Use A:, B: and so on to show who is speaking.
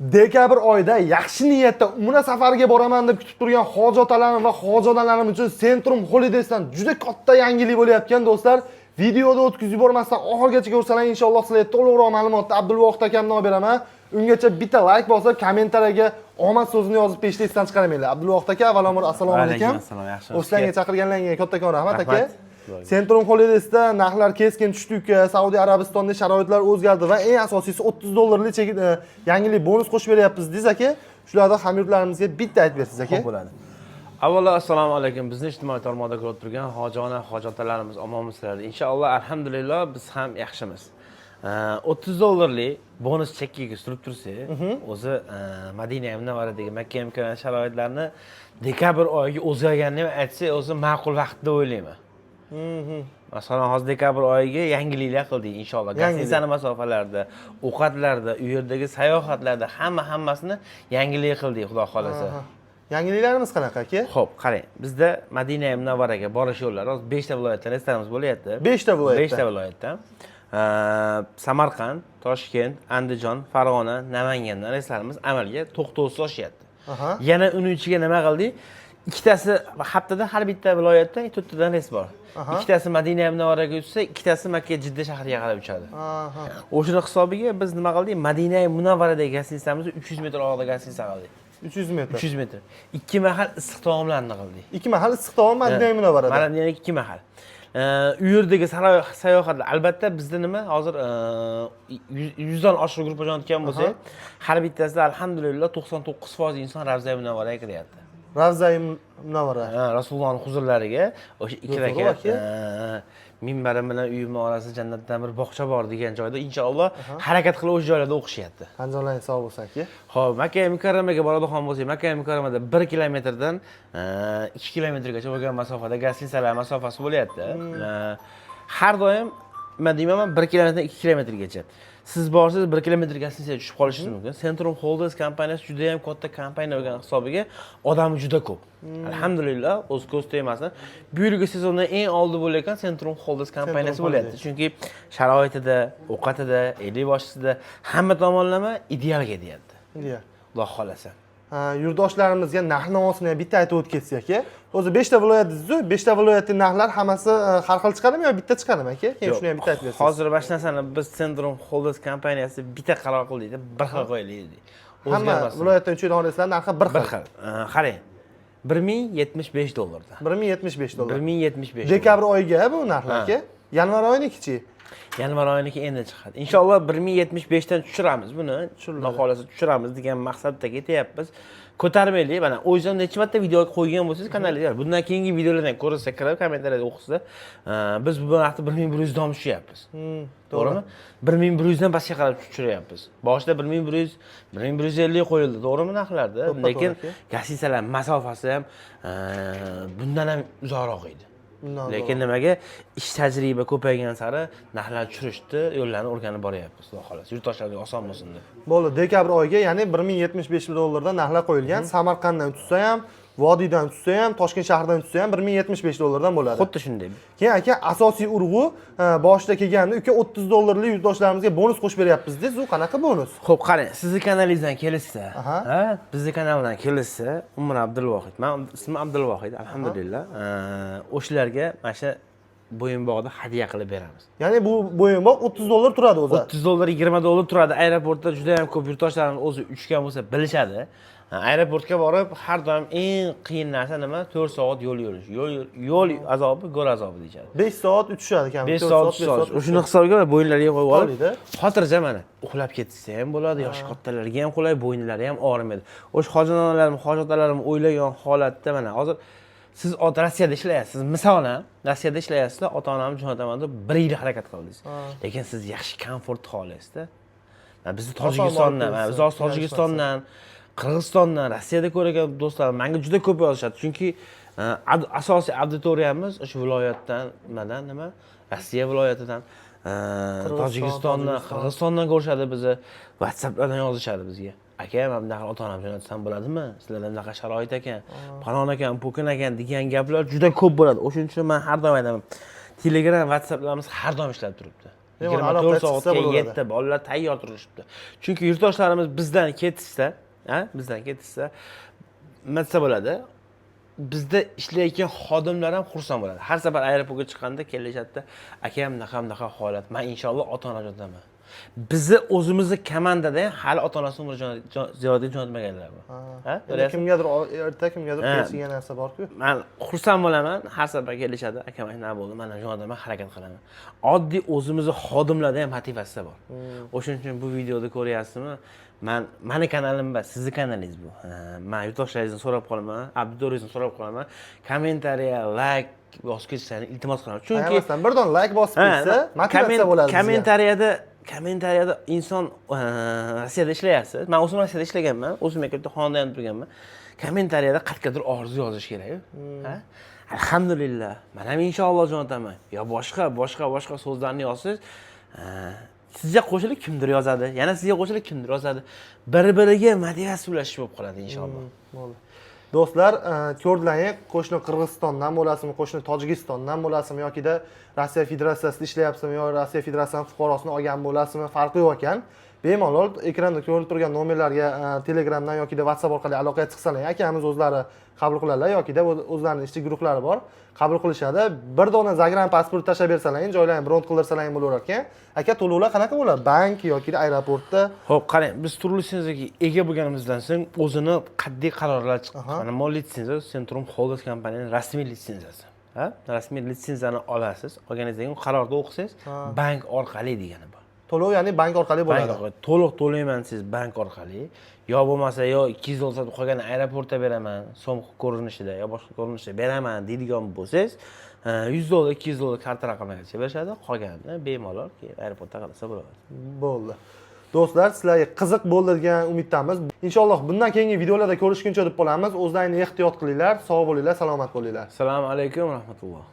A: Dekabr oyida yaxshi niyatda Umra safariga boraman deb kutib turgan hoji otalarim va hoji onalarim uchun Centrum Holidays'dan juda katta yangilik bo'layotgan do'stlar. Videoda o'tkazib yubormasdan oxirigacha ko'rsalar, inshaalloh sizlarga to'liqroq ma'lumotni Abdulvohid akamdan olib beraman. Ungacha bitta like bosib, kommentariyaga omad so'zini yozib peshlikdan chiqaramanglar. Abdulvohid aka, avvalambor assalomu alaykum. O'zlariga chaqirganlarga kattakon rahmat aka. Centrum Holidays'da narxlar keskin tushdi uka. Saudiya Arabistonda sharoitlar o'zgardi va eng asosiysi $30 yangilik bonus qo'shib beryapmiz deysiz aka. Shularda hamyurtlarimizga bitta aytib bersiz aka.
B: Bo'ladi. Avvalo assalomu alaykum. Bizni ijtimoiy tarmoqda ko'rib turgan hojona, hojotalarimiz omonmisizlar. Inshaalloh alhamdulillah biz ham yaxshimiz. $30 bonus chekkiga surib tursa, o'zi Madina Munavvaradagi Makka Mukarrama sharoitlarni dekabr oyiga o'zgarganini aytsa, o'zi ma'qul vaqt deb o'ylayman. Masalan, hozir dekabr oyiga yangiliklar qildik inshaalloh. Gastitsani masofalarda, ovqatlarda, u yerdagi sayohatlarda hammasini yangilik qildik, xudo xolasa.
A: Yangiliklarimiz qanaqa aka?
B: Xo'p, qarang. Bizda Madina Munavvaraga borish yo'llari hozir 5 ta viloyatdan restoramiz bo'lyapti.
A: 5 ta viloyatdan.
B: 5 ta viloyatdan. Samarqand, Toshkent, Andijon, Farg'ona, Namangandan reyslarimiz amalga to'xtovsiz oshyapti. Yana uning ichiga nima qildik? Ikkitasi haftada har bitta viloyatdan 4 tadan reys bor. Ikkitasi Madina Munavvaraga uchsa, ikkitasi Makka Jidda shahriga qarab uchadi. O'shini hisobiga biz nima qildik? Madina Munavvaradagi gastitsamizni 300 metr orada gastitsa qildik.
A: 300 metr.
B: 300 metr. 2 mahal issiq taomlarni qildik.
A: 2 mahal issiq taom Madina Munavvarada.
B: Mana 2 mahal. U yerdagi sayohatlar albatta bizda nima hozir 100 dan oshiq guruh jo'natgan bo'lsak, har bittasida alhamdulillah 99% inson Ravza Munavvaraga kiryapti.
A: Ravza Munavvara.
B: Rasulullohning huzurlariga o'sha ikki rakat minbarim bilan uyim orasida jannatdan bir bog'cha bor degan joyda inshaalloh harakat qilib o'sha joylarda o'qishyapti.
A: Qanjoqlaring sog' bo'lsin aka.
B: Xo'p, Makka Mukarramaga boradigan bo'lsak, Makka Mukarramada 1 kilometrdan 2 kilometrgacha bo'lgan masofada gastitsalar masofasi bo'lyapti. Har doim nima deyman, 1 kilometrdan 2 kilometrgacha. Siz borsangiz 1 kilometr gastitsaga tushib qolishingiz mumkin. Centrum Holidays kompaniyasi juda ham katta kompaniya bo'lgan hisobiga odami juda ko'p. Alhamdulillah, o'z ko'z tegmasin. Bu yilgi sezonda eng oldi bo'layotgan Centrum Holidays kompaniyasi bo'lyapti. Chunki sharoitida, ovqatida, eli boshida hamma tomonlama idealga deyapti.
A: Ideal.
B: Xudo xolasa.
A: Yurtdoshlarimizga narx-navosini bitta aytib o'tkazsak aka. O'zi 5 ta viloyat deyiz-ku, 5 ta viloyatning narxlari hammasi har xil chiqadimi yo bitta chiqadimi aka? Keyin shuni ham bitta aytib bersangiz.
B: Hozir boshqa narsani biz Centrum Holidays kompaniyasi bitta qaror qildik, bir xil qo'yaylik dedik.
A: Hamma viloyatdan uchaydigan reyslar narxi bir xil.
B: Qarang. $1075 dan.
A: $1075.
B: 1075.
A: Dekabr oyiga bu narxlar aka. Yanvar oyinikichi.
B: Yanvar oyiniki endi chiqadi. Inshaalloh 1075 dan tushiramiz buni. Xudo xolasa tushiramiz degan maqsadda ketyapmiz. Ko'tarmaylik. Mana o'zim necha marta video qo'ygan bo'lsangiz kanalga, bundan keyingi videolardan ko'rsa kirib, kommentariyada o'qisa, biz bu vaqtda 1100 dan tushyapmiz. To'g'rimi? 1100 dan pastga qarab tushiryapmiz. Boshida 1100, 1150 qo'yildi, to'g'rimi narxlarda? Lekin gastitsalar masofasi ham bundan ham uzoqroq edi. Lekin nimaga ish tajriba ko'paygan sari narxlar tushirishni yo'llarni o'rganib boryapmiz, xudo xolasa. Yurtdoshlarga oson bo'lsin deb.
A: Bo'ldi, dekabr oyiga, ya'ni $1075 dan narxlar qo'yilgan. Samarqanddan tutsa ham, Vodiydan tutsa ham, Toshkent shahridan tutsa ham $1075 dan bo'ladi.
B: Xuddi shunday.
A: Keyin aka asosiy urg'u boshida kelganda uka $30 yurtdoshlarimizga bonus qo'shib beryapmiz deysiz. U qanaqa bonus?
B: Xo'p, qarang, sizni kanalingizdan kelishsa, bizni kanaldan kelishsa, Umar Abdulvohid. Men ismim Abdulvohid, alhamdulillah. O'shalarga mana shu bo'yinbog'da hadya qilib beramiz.
A: Ya'ni bu bo'yinbog' $30 turadi o'zi.
B: $30, $20 turadi. Aeroportda juda ham ko'p yurtdoshlarimiz o'zi uchgan bo'lsa bilishadi. Aeroportga borib, har doim eng qiyin narsa nima? 4 soat yo'l yurish. Yo'l azobi, go'r azobi deyishadi.
A: 5 soat uchishadi kam.
B: 5 soat. O'shuni hisobga bo'yinlariga qo'yib olib, xotirjam mana uxlab ketsa ham bo'ladi, yoshi kattalarga ham qulay, bo'ynlari ham og'rimaydi. O'sha hojijonalarim, hojotalarim o'ylagan holatda mana hozir siz Rossiyada ishlayapsiz. Misolan, Rossiyada ishlayapsizlar, ota-onamni jo'nataman deb 1 yil harakat qildingiz. Lekin siz yaxshi komfort xohlaysizda. Biz Tojikistondan, Qirg'izistondan, Rossiyada ko'rgan do'stlar menga juda ko'p yozishadi. Chunki asosiy auditoriyamiz o'sha viloyatdan, nima? Rossiya viloyatidan, Tojikistondan, Qirg'izistondan ko'rishadi bizni. WhatsApplardan yozishadi bizga. Aka, men bunaqa ota-onam jo'natsam bo'ladimi? Sizlarda bunaqa sharoit ekan, falon ekan, po'kin ekan degan gaplar juda ko'p bo'ladi. O'shuning uchun men har doim aytaman, Telegram, WhatsApplarimiz har doim ishlab turibdi.
A: Bemalol
B: 24
A: aloqaga chiqsa
B: soatga
A: bo'laveradi.
B: yetdi, bolalar tayyor turishibdi. Chunki yurtdoshlarimiz bizdan ketishsa, bizdan ketishsa nima desa bo'ladi? Bizda ishlayotgan xodimlar ham xursand bo'ladi. Har safar aeroportga chiqqanda kelishadi, akam naqa holat. Men inshaalloh ota-ona jo'nataman. Bizni o'zimizni komandada ham hali ota-onasi umr ziyoratga jo'natmaganlar bor.
A: Endi kimgadir erta, kimgadir kech degan narsa bor-ku.
B: Men xursand bo'laman, har safar kelishadi, akam nima bo'ldi, men jo'nataman, harakat qilaman. Oddiy o'zimizni xodimlarda ham motivatsiya bor. O'shuning uchun bu videoda ko'ryapsizmi? Mani kanalim emas, sizni kanalingiz bu. Men yurtdoshlaringizni so'rab qolaman, abdudoringizni so'rab qolaman. Kommentariya, like bosib ketishni iltimos qilaman. Chunki
A: bir don like bosib ketsa, motivatsiya bo'ladi.
B: Kommentariyada inson Rossiyada ishlayapsiz. Men o'zim Rossiyada ishlaganman, o'zim maktabda xonada ham turganman. Kommentariyada qatqadir orzu yozish kerak. Alhamdulillah, men ham inshaalloh jo'nataman. Yo boshqa so'zlarni yozsiz, sizga qo'shilib kimdir yozadi, yana sizga qo'shilib kimdir yozadi. Bir-biriga motivatsiya ulash bo'lib qoladi inshaalloh.
A: Bo'ldi. Do'stlar, ko'rdinglar, qo'shni Qirg'izistondan bo'lasizmi, qo'shni Tojikistondan bo'lasizmi yokida Rossiya Federatsiyasida ishlayapsizmi yo Rossiya Federatsiyasi fuqarosini olgan bo'lasizmi, farqi yo'q ekan. Bemalol ekranda ko'rinib turgan nomerlarga Telegramdan yokida WhatsApp orqali aloqaga chiqsalar, akamiz o'zlari qabul qiladilar yokida o'zlarining ishchi guruhlari bor, qabul qilishadi. Bir dona Zagran pasport tashab bersalaring, joylarni bront qildirsalaring bo'laverar ekan. Aka, to'lovlar qanaqa bo'ladi? Bank yoki aeroportda?
B: Xo'p, qarang, biz turli litsenziyaga ega bo'lganimizdan so'ng o'zini qat'iy qarorlar chiqqan. Mana mol litsenziya Centrum Holdings kompaniyaning rasmiy litsenziyasi. Rasmiy litsenziyani olasiz. Olganingizdan keyin qarorda o'qisangiz, bank orqali degani bor.
A: To'lov ya'ni bank orqali bo'ladi.
B: To'liq to'layman siz bank orqali. Yo bo'lmasa, yo 200 dollar sotib qolgan aeroportda beraman, so'm ko'rinishida yo boshqa ko'rinishda beraman deydigan bo'lsangiz, 100 dollar, 200 dollar karta raqamlariga berishadi, qolganini bemalol aeroportda qilsa bo'ladi.
A: Bo'ldi. Do'stlar, sizlarga qiziq bo'ldi degan umiddamiz. Inshaalloh bundan keyingi videolarda ko'rishguncha deb qolamiz. O'zlaringizni ehtiyot qilinglar, sog' bo'linglar, salomat bo'linglar.
B: Assalomu alaykum va rahmatulloh.